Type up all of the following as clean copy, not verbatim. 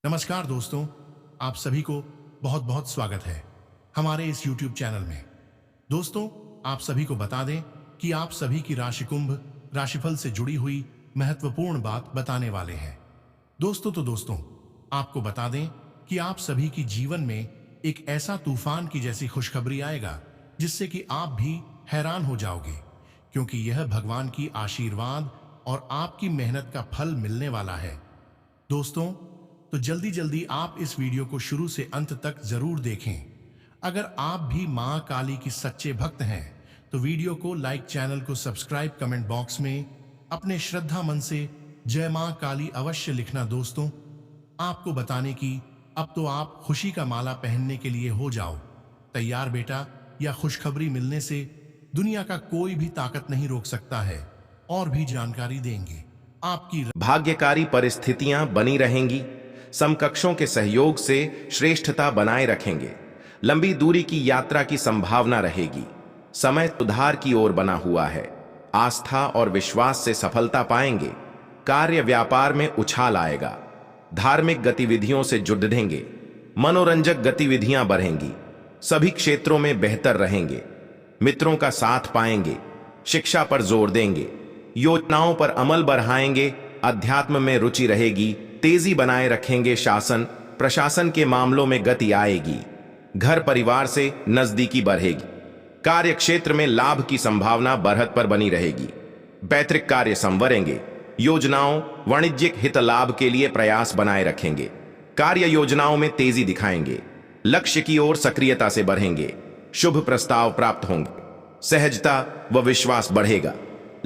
नमस्कार दोस्तों, आप सभी को बहुत बहुत स्वागत है हमारे इस YouTube चैनल में। दोस्तों, आप सभी को बता दें कि आप सभी की राशि कुंभ राशिफल से जुड़ी हुई महत्वपूर्ण बात बताने वाले हैं। दोस्तों, आपको बता दें कि आप सभी की जीवन में एक ऐसा तूफान की जैसी खुशखबरी आएगा जिससे कि आप भी हैरान हो जाओगे, क्योंकि यह भगवान की आशीर्वाद और आपकी मेहनत का फल मिलने वाला है। दोस्तों, तो जल्दी जल्दी आप इस वीडियो को शुरू से अंत तक जरूर देखें। अगर आप भी मां काली की सच्चे भक्त हैं तो वीडियो को लाइक, चैनल को सब्सक्राइब, कमेंट बॉक्स में अपने श्रद्धा मन से जय मां काली अवश्य लिखना। दोस्तों, आपको बताने की अब तो आप खुशी का माला पहनने के लिए हो जाओ तैयार बेटा। या खुशखबरी मिलने से दुनिया का कोई भी ताकत नहीं रोक सकता है। और भी जानकारी देंगे आपकी भाग्यकारी परिस्थितियां बनी रहेंगी। समकक्षों के सहयोग से श्रेष्ठता बनाए रखेंगे। लंबी दूरी की यात्रा की संभावना रहेगी। समय सुधार की ओर बना हुआ है। आस्था और विश्वास से सफलता पाएंगे। कार्य व्यापार में उछाल आएगा। धार्मिक गतिविधियों से जुड़ेंगे। मनोरंजक गतिविधियां बढ़ेंगी। सभी क्षेत्रों में बेहतर रहेंगे। मित्रों का साथ पाएंगे। शिक्षा पर जोर देंगे। योजनाओं पर अमल बढ़ाएंगे। अध्यात्म में रुचि रहेगी। तेजी बनाए रखेंगे। शासन प्रशासन के मामलों में गति आएगी। घर परिवार से नजदीकी बढ़ेगी। कार्य क्षेत्र में लाभ की संभावना बढ़त पर बनी रहेगी। पैतृक कार्य संवरेंगे। योजनाओं वाणिज्यिक हित लाभ के लिए प्रयास बनाए रखेंगे। कार्य योजनाओं में तेजी दिखाएंगे। लक्ष्य की ओर सक्रियता से बढ़ेंगे। शुभ प्रस्ताव प्राप्त होंगे। सहजता व विश्वास बढ़ेगा।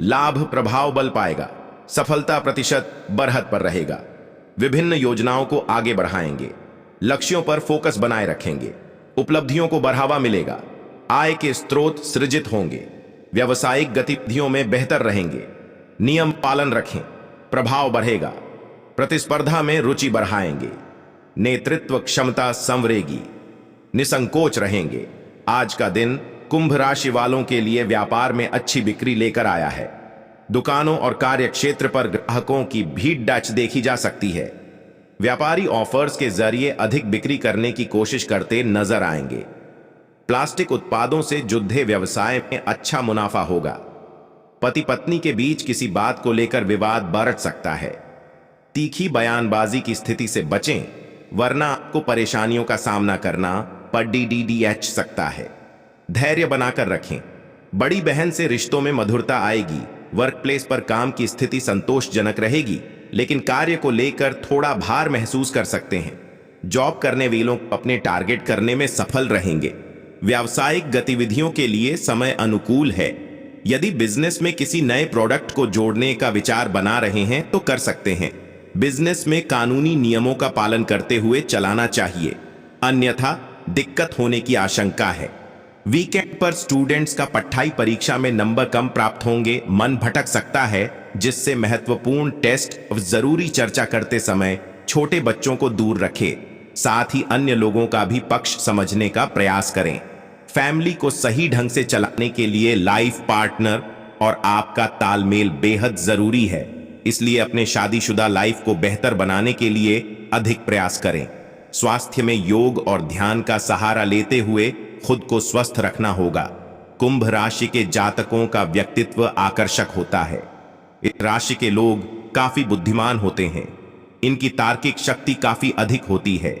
लाभ प्रभाव बल पाएगा। सफलता प्रतिशत बढ़त पर रहेगा। विभिन्न योजनाओं को आगे बढ़ाएंगे। लक्ष्यों पर फोकस बनाए रखेंगे। उपलब्धियों को बढ़ावा मिलेगा। आय के स्रोत सृजित होंगे। व्यावसायिक गतिविधियों में बेहतर रहेंगे। नियम पालन रखें। प्रभाव बढ़ेगा। प्रतिस्पर्धा में रुचि बढ़ाएंगे। नेतृत्व क्षमता संवरेगी। निसंकोच रहेंगे। आज का दिन कुंभ राशि वालों के लिए व्यापार में अच्छी बिक्री लेकर आया है। दुकानों और कार्य क्षेत्र पर ग्राहकों की भीड़ डच देखी जा सकती है। व्यापारी ऑफर्स के जरिए अधिक बिक्री करने की कोशिश करते नजर आएंगे। प्लास्टिक उत्पादों से जुड़े व्यवसाय में अच्छा मुनाफा होगा। पति पत्नी के बीच किसी बात को लेकर विवाद बढ़ सकता है। तीखी बयानबाजी की स्थिति से बचें, वरना आपको परेशानियों का सामना करना पड़ सकता है। धैर्य बनाकर रखें। बड़ी बहन से रिश्तों में मधुरता आएगी। वर्क प्लेस पर काम की स्थिति संतोषजनक रहेगी, लेकिन कार्य को लेकर थोड़ा भार महसूस कर सकते हैं। जॉब करने वालों अपने टारगेट करने में सफल रहेंगे। व्यावसायिक गतिविधियों के लिए समय अनुकूल है। यदि बिजनेस में किसी नए प्रोडक्ट को जोड़ने का विचार बना रहे हैं तो कर सकते हैं। बिजनेस में कानूनी नियमों का पालन करते हुए चलाना चाहिए, अन्यथा दिक्कत होने की आशंका है। वीकेंड पर स्टूडेंट्स का पढ़ाई परीक्षा में नंबर कम प्राप्त होंगे। मन भटक सकता है, जिससे महत्वपूर्ण टेस्ट और जरूरी चर्चा करते समय छोटे बच्चों को दूर रखें। साथ ही अन्य लोगों का भी पक्ष समझने का प्रयास करें। फैमिली को सही ढंग से चलाने के लिए लाइफ पार्टनर और आपका तालमेल बेहद जरूरी है। इसलिए अपने शादीशुदा लाइफ को बेहतर बनाने के लिए अधिक प्रयास करें। स्वास्थ्य में योग और ध्यान का सहारा लेते हुए खुद को स्वस्थ रखना होगा। कुंभ राशि के जातकों का व्यक्तित्व आकर्षक होता है। इस राशि के लोग काफी बुद्धिमान होते हैं। इनकी तार्किक शक्ति काफी अधिक होती है।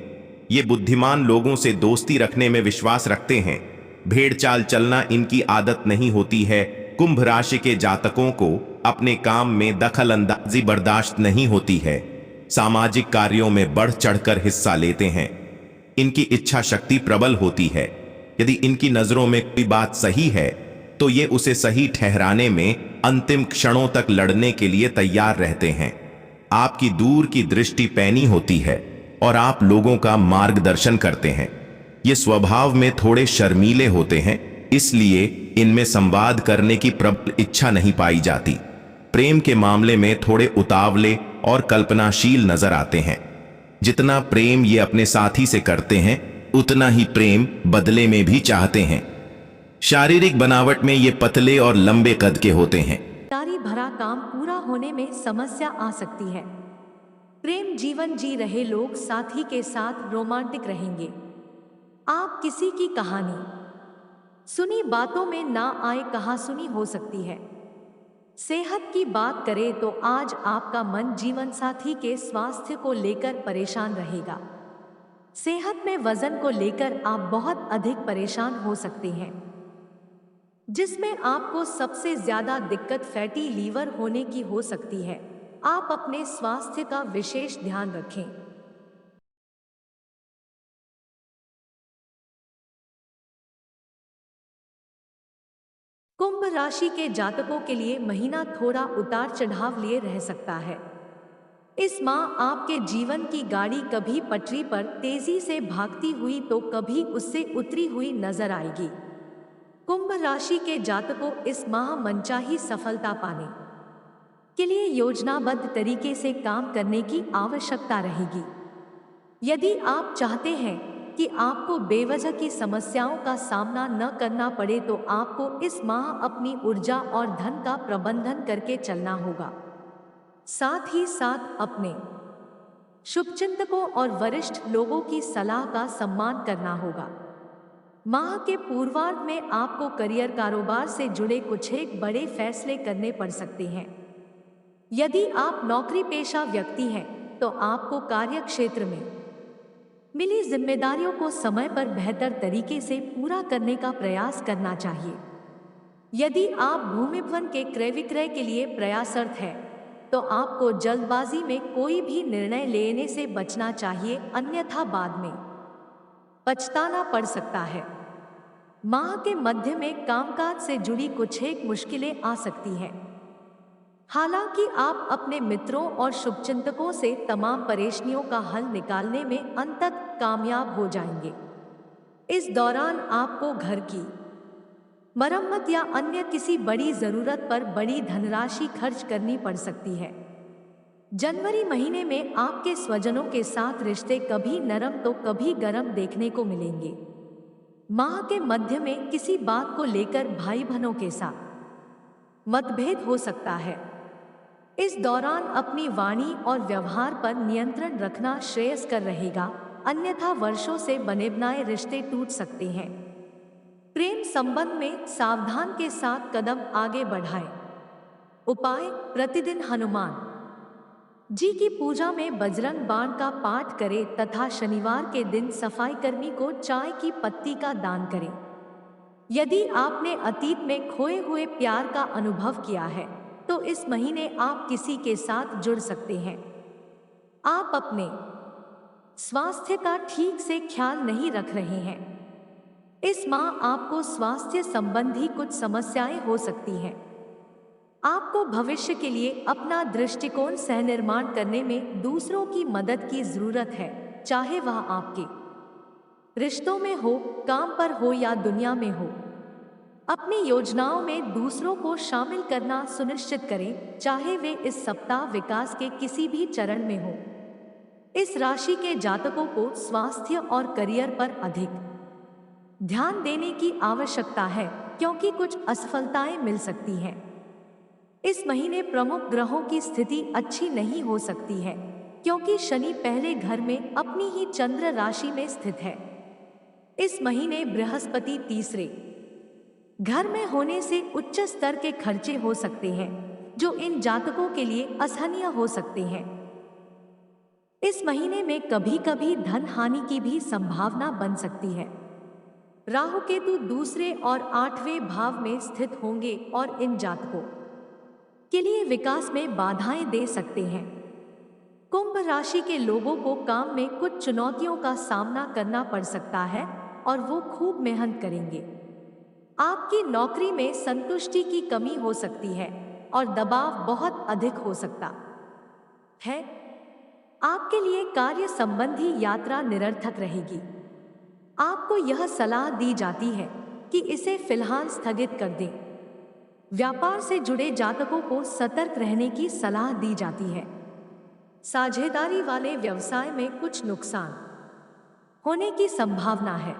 ये बुद्धिमान लोगों से दोस्ती रखने में विश्वास रखते हैं। भेड़ चाल चलना इनकी आदत नहीं होती है। कुंभ राशि के जातकों को अपने काम में दखल अंदाजी बर्दाश्त नहीं होती है। सामाजिक कार्यों में बढ़ चढ़कर हिस्सा लेते हैं। इनकी इच्छा शक्ति प्रबल होती है। यदि इनकी नजरों में कोई बात सही है तो ये उसे सही ठहराने में अंतिम क्षणों तक लड़ने के लिए तैयार रहते हैं। आपकी दूर की दृष्टि पैनी होती है और आप लोगों का मार्गदर्शन करते हैं। ये स्वभाव में थोड़े शर्मीले होते हैं, इसलिए इनमें संवाद करने की प्रबल इच्छा नहीं पाई जाती। प्रेम के मामले में थोड़े उतावले और कल्पनाशील नजर आते हैं। जितना प्रेम ये अपने साथी से करते हैं, उतना ही प्रेम बदले में भी चाहते हैं। शारीरिक बनावट में ये पतले और लंबे कद के होते हैं। तारी भरा काम पूरा होने में समस्या आ सकती है। प्रेम जीवन जी रहे लोग साथी के साथ रोमांटिक रहेंगे। आप किसी की कहानी सुनी बातों में ना आए कहासुनी हो सकती है। सेहत की बात करें तो आज आपका मन जीवन साथी के स्वास्थ्य को लेकर परेशान रहेगा। सेहत में वजन को लेकर आप बहुत अधिक परेशान हो सकते हैं, जिसमें आपको सबसे ज्यादा दिक्कत फैटी लीवर होने की हो सकती है। आप अपने स्वास्थ्य का विशेष ध्यान रखें। कुंभ राशि के जातकों के लिए महीना थोड़ा उतार चढ़ाव लिए रह सकता है। इस माह आपके जीवन की गाड़ी कभी पटरी पर तेजी से भागती हुई तो कभी उससे उतरी हुई नजर आएगी। कुंभ राशि के जातकों इस माह मनचाही सफलता पाने के लिए योजनाबद्ध तरीके से काम करने की आवश्यकता रहेगी। यदि आप चाहते हैं कि आपको बेवजह की समस्याओं का सामना न करना पड़े तो आपको इस माह अपनी ऊर्जा और धन का प्रबंधन करके चलना होगा। साथ ही साथ अपने शुभचिंतकों और वरिष्ठ लोगों की सलाह का सम्मान करना होगा। माह के पूर्वार्ध में आपको करियर कारोबार से जुड़े कुछ एक बड़े फैसले करने पड़ सकते हैं। यदि आप नौकरी पेशा व्यक्ति हैं तो आपको कार्य क्षेत्र में मिली जिम्मेदारियों को समय पर बेहतर तरीके से पूरा करने का प्रयास करना चाहिए। यदि आप भूमिभवन के क्रय विक्रय के लिए प्रयासरत हैं तो आपको जल्दबाजी में कोई भी निर्णय लेने से बचना चाहिए, अन्यथा बाद में पछताना पड़ सकता है। माह के मध्य में कामकाज से जुड़ी कुछ एक मुश्किलें आ सकती हैं। हालांकि आप अपने मित्रों और शुभचिंतकों से तमाम परेशानियों का हल निकालने में अंततः कामयाब हो जाएंगे। इस दौरान आपको घर की मरम्मत या अन्य किसी बड़ी जरूरत पर बड़ी धनराशि खर्च करनी पड़ सकती है। जनवरी महीने में आपके स्वजनों के साथ रिश्ते कभी नरम तो कभी गरम देखने को मिलेंगे। माह के मध्य में किसी बात को लेकर भाई बहनों के साथ मतभेद हो सकता है। इस दौरान अपनी वाणी और व्यवहार पर नियंत्रण रखना श्रेयस्कर रहेगा, अन्यथा वर्षों से बने बनाए रिश्ते टूट सकते हैं। प्रेम संबंध में सावधान के साथ कदम आगे बढ़ाएं। उपाय: प्रतिदिन हनुमान जी की पूजा में बजरंग बाण का पाठ करें तथा शनिवार के दिन सफाई कर्मी को चाय की पत्ती का दान करें। यदि आपने अतीत में खोए हुए प्यार का अनुभव किया है तो इस महीने आप किसी के साथ जुड़ सकते हैं। आप अपने स्वास्थ्य का ठीक से ख्याल नहीं रख रहे हैं। इस माह आपको स्वास्थ्य संबंधी कुछ समस्याएं हो सकती हैं। आपको भविष्य के लिए अपना दृष्टिकोण सहनिर्माण करने में दूसरों की मदद की जरूरत है, चाहे वह आपके रिश्तों में हो, काम पर हो या दुनिया में हो। अपनी योजनाओं में दूसरों को शामिल करना सुनिश्चित करें, चाहे वे इस सप्ताह विकास के किसी भी चरण में हो। इस राशि के जातकों को स्वास्थ्य और करियर पर अधिक ध्यान देने की आवश्यकता है, क्योंकि कुछ असफलताएं मिल सकती हैं। इस महीने प्रमुख ग्रहों की स्थिति अच्छी नहीं हो सकती है, क्योंकि शनि पहले घर में अपनी ही चंद्र राशि में स्थित है। इस महीने बृहस्पति तीसरे घर में होने से उच्च स्तर के खर्चे हो सकते हैं, जो इन जातकों के लिए असहनीय हो सकते हैं। इस महीने में कभी कभी धन हानि की भी संभावना बन सकती है। राहु केतु दूसरे और 8वें भाव में स्थित होंगे और इन जातकों के लिए विकास में बाधाएं दे सकते हैं। कुंभ राशि के लोगों को काम में कुछ चुनौतियों का सामना करना पड़ सकता है और वो खूब मेहनत करेंगे। आपकी नौकरी में संतुष्टि की कमी हो सकती है और दबाव बहुत अधिक हो सकता है। आपके लिए कार्य संबंधी यात्रा निरर्थक रहेगी। आपको यह सलाह दी जाती है कि इसे फिलहाल स्थगित कर दें। व्यापार से जुड़े जातकों को सतर्क रहने की सलाह दी जाती है। साझेदारी वाले व्यवसाय में कुछ नुकसान होने की संभावना है।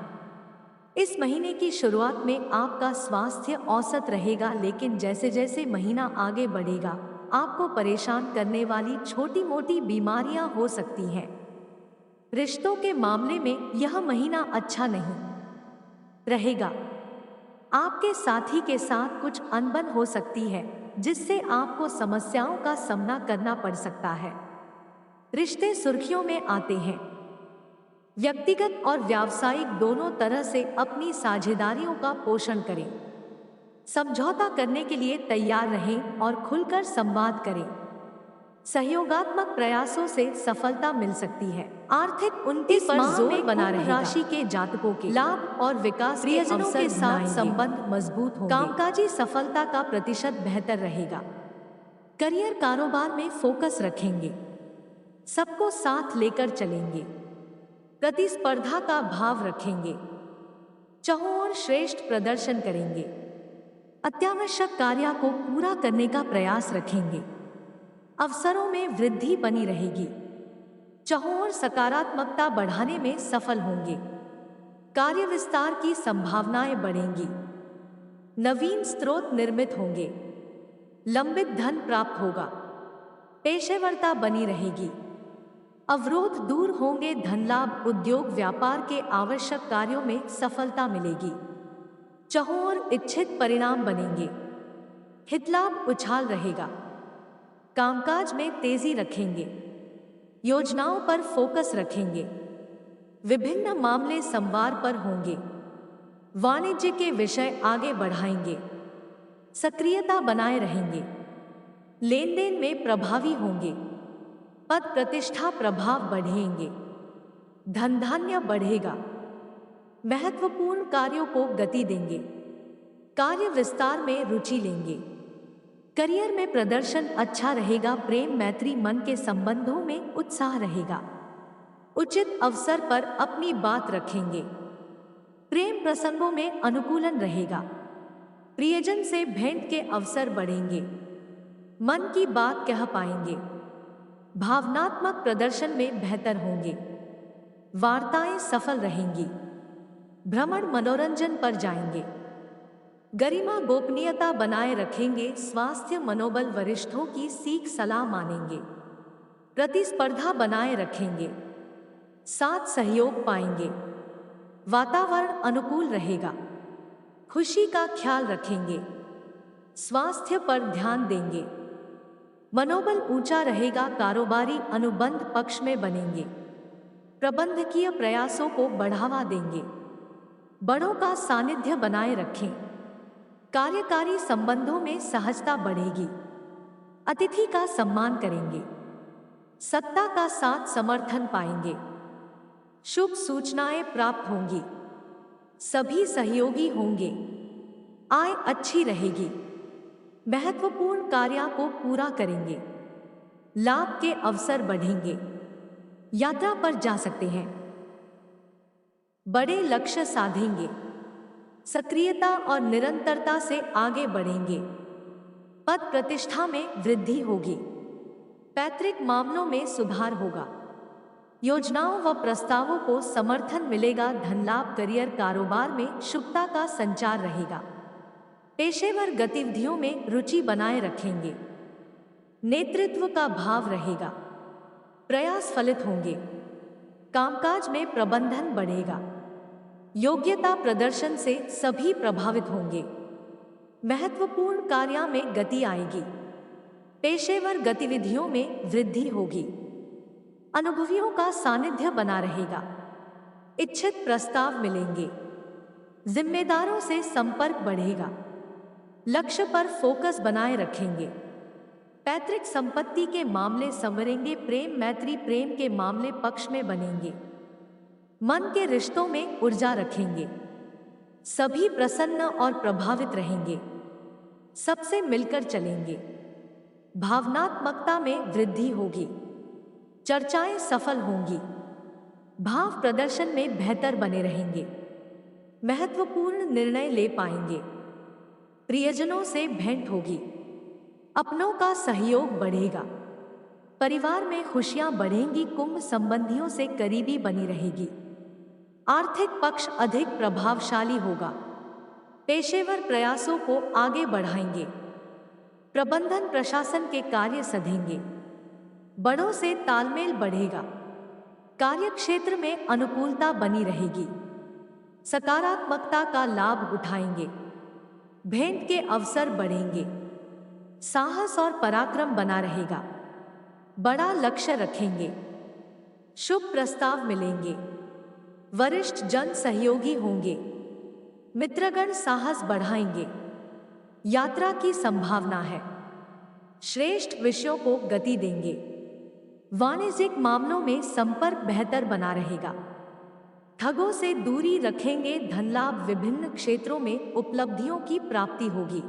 इस महीने की शुरुआत में आपका स्वास्थ्य औसत रहेगा, लेकिन जैसे जैसे महीना आगे बढ़ेगा आपको परेशान करने वाली छोटी मोटी बीमारियां हो सकती हैं। रिश्तों के मामले में यह महीना अच्छा नहीं रहेगा। आपके साथी के साथ कुछ अनबन हो सकती है, जिससे आपको समस्याओं का सामना करना पड़ सकता है। रिश्ते सुर्खियों में आते हैं। व्यक्तिगत और व्यावसायिक दोनों तरह से अपनी साझेदारियों का पोषण करें। समझौता करने के लिए तैयार रहें और खुलकर संवाद करें। सहयोगात्मक प्रयासों से सफलता मिल सकती है। आर्थिक उन्नति पर जोर बना रहेगा। राशि के जातकों के लाभ और विकास के अवसर के साथ संबंध मजबूत होंगे। कामकाजी सफलता का प्रतिशत बेहतर रहेगा। करियर कारोबार में फोकस रखेंगे। सबको साथ लेकर चलेंगे। प्रतिस्पर्धा का भाव रखेंगे। चाहों और श्रेष्ठ प्रदर्शन करेंगे। अत्यावश्यक कार्य को पूरा करने का प्रयास रखेंगे। अवसरों में वृद्धि बनी रहेगी। चाहों और सकारात्मकता बढ़ाने में सफल होंगे। कार्य विस्तार की संभावनाएं बढ़ेंगी। नवीन स्रोत निर्मित होंगे। लंबित धन प्राप्त होगा। पेशेवरता बनी रहेगी। अवरोध दूर होंगे। धन लाभ, उद्योग व्यापार के आवश्यक कार्यों में सफलता मिलेगी। चाहों और इच्छित परिणाम बनेंगे। हितलाभ उछाल रहेगा। कामकाज में तेजी रखेंगे। योजनाओं पर फोकस रखेंगे। विभिन्न मामले संवार पर होंगे। वाणिज्य के विषय आगे बढ़ाएंगे। सक्रियता बनाए रहेंगे। लेन देन में प्रभावी होंगे। पद प्रतिष्ठा प्रभाव बढ़ेंगे। धन धान्य बढ़ेगा। महत्वपूर्ण कार्यों को गति देंगे। कार्य विस्तार में रुचि लेंगे। करियर में प्रदर्शन अच्छा रहेगा। प्रेम मैत्री मन के संबंधों में उत्साह रहेगा। उचित अवसर पर अपनी बात रखेंगे। प्रेम प्रसंगों में अनुकूलन रहेगा। प्रियजन से भेंट के अवसर बढ़ेंगे। मन की बात कह पाएंगे। भावनात्मक प्रदर्शन में बेहतर होंगे। वार्ताएं सफल रहेंगी। भ्रमण मनोरंजन पर जाएंगे। गरिमा गोपनीयता बनाए रखेंगे। स्वास्थ्य मनोबल, वरिष्ठों की सीख सलाह मानेंगे। प्रतिस्पर्धा बनाए रखेंगे। साथ सहयोग पाएंगे। वातावरण अनुकूल रहेगा। खुशी का ख्याल रखेंगे। स्वास्थ्य पर ध्यान देंगे। मनोबल ऊंचा रहेगा। कारोबारी अनुबंध पक्ष में बनेंगे। प्रबंधकीय प्रयासों को बढ़ावा देंगे। बड़ों का सानिध्य बनाए रखें। कार्यकारी संबंधों में सहजता बढ़ेगी। अतिथि का सम्मान करेंगे। सत्ता का साथ समर्थन पाएंगे। शुभ सूचनाएं प्राप्त होंगी। सभी सहयोगी होंगे। आय अच्छी रहेगी। महत्वपूर्ण कार्य को पूरा करेंगे। लाभ के अवसर बढ़ेंगे। यात्रा पर जा सकते हैं। बड़े लक्ष्य साधेंगे। सक्रियता और निरंतरता से आगे बढ़ेंगे। पद प्रतिष्ठा में वृद्धि होगी। पैतृक मामलों में सुधार होगा। योजनाओं व प्रस्तावों को समर्थन मिलेगा। धन लाभ, करियर कारोबार में शुभता का संचार रहेगा। पेशेवर गतिविधियों में रुचि बनाए रखेंगे। नेतृत्व का भाव रहेगा। प्रयास फलित होंगे। कामकाज में प्रबंधन बढ़ेगा। योग्यता प्रदर्शन से सभी प्रभावित होंगे। महत्वपूर्ण कार्य में गति आएगी। पेशेवर गतिविधियों में वृद्धि होगी। अनुभवियों का सानिध्य बना रहेगा। इच्छित प्रस्ताव मिलेंगे। जिम्मेदारों से संपर्क बढ़ेगा। लक्ष्य पर फोकस बनाए रखेंगे। पैतृक संपत्ति के मामले संवरेंगे। प्रेम मैत्री, प्रेम के मामले पक्ष में बनेंगे। मन के रिश्तों में ऊर्जा रखेंगे। सभी प्रसन्न और प्रभावित रहेंगे। सबसे मिलकर चलेंगे। भावनात्मकता में वृद्धि होगी। चर्चाएं सफल होंगी। भाव प्रदर्शन में बेहतर बने रहेंगे। महत्वपूर्ण निर्णय ले पाएंगे। प्रियजनों से भेंट होगी। अपनों का सहयोग बढ़ेगा। परिवार में खुशियां बढ़ेंगी। कुंभ, संबंधियों से करीबी बनी रहेगी। आर्थिक पक्ष अधिक प्रभावशाली होगा। पेशेवर प्रयासों को आगे बढ़ाएंगे। प्रबंधन प्रशासन के कार्य सधेंगे। बड़ों से तालमेल बढ़ेगा। कार्यक्षेत्र में अनुकूलता बनी रहेगी। सकारात्मकता का लाभ उठाएंगे। भेंट के अवसर बढ़ेंगे। साहस और पराक्रम बना रहेगा। बड़ा लक्ष्य रखेंगे। शुभ प्रस्ताव मिलेंगे। वरिष्ठ जन सहयोगी होंगे। मित्रगण साहस बढ़ाएंगे। यात्रा की संभावना है। श्रेष्ठ विषयों को गति देंगे। वाणिज्यिक मामलों में संपर्क बेहतर बना रहेगा। ठगों से दूरी रखेंगे। धन लाभ, विभिन्न क्षेत्रों में उपलब्धियों की प्राप्ति होगी।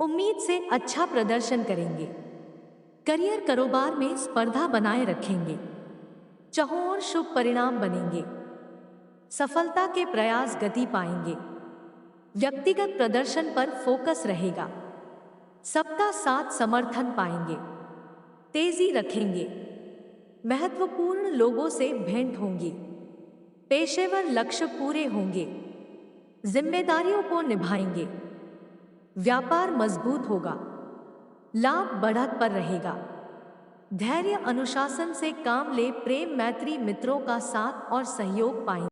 उम्मीद से अच्छा प्रदर्शन करेंगे। करियर, कारोबार में स्पर्धा बनाए रखेंगे। चाहों और शुभ परिणाम बनेंगे। सफलता के प्रयास गति पाएंगे। व्यक्तिगत प्रदर्शन पर फोकस रहेगा। सबका साथ समर्थन पाएंगे। तेजी रखेंगे। महत्वपूर्ण लोगों से भेंट होंगी। पेशेवर लक्ष्य पूरे होंगे। जिम्मेदारियों को निभाएंगे। व्यापार मजबूत होगा। लाभ बढ़त पर रहेगा। धैर्य अनुशासन से काम ले। प्रेम, मैत्री, मित्रों का साथ और सहयोग पाएंगे।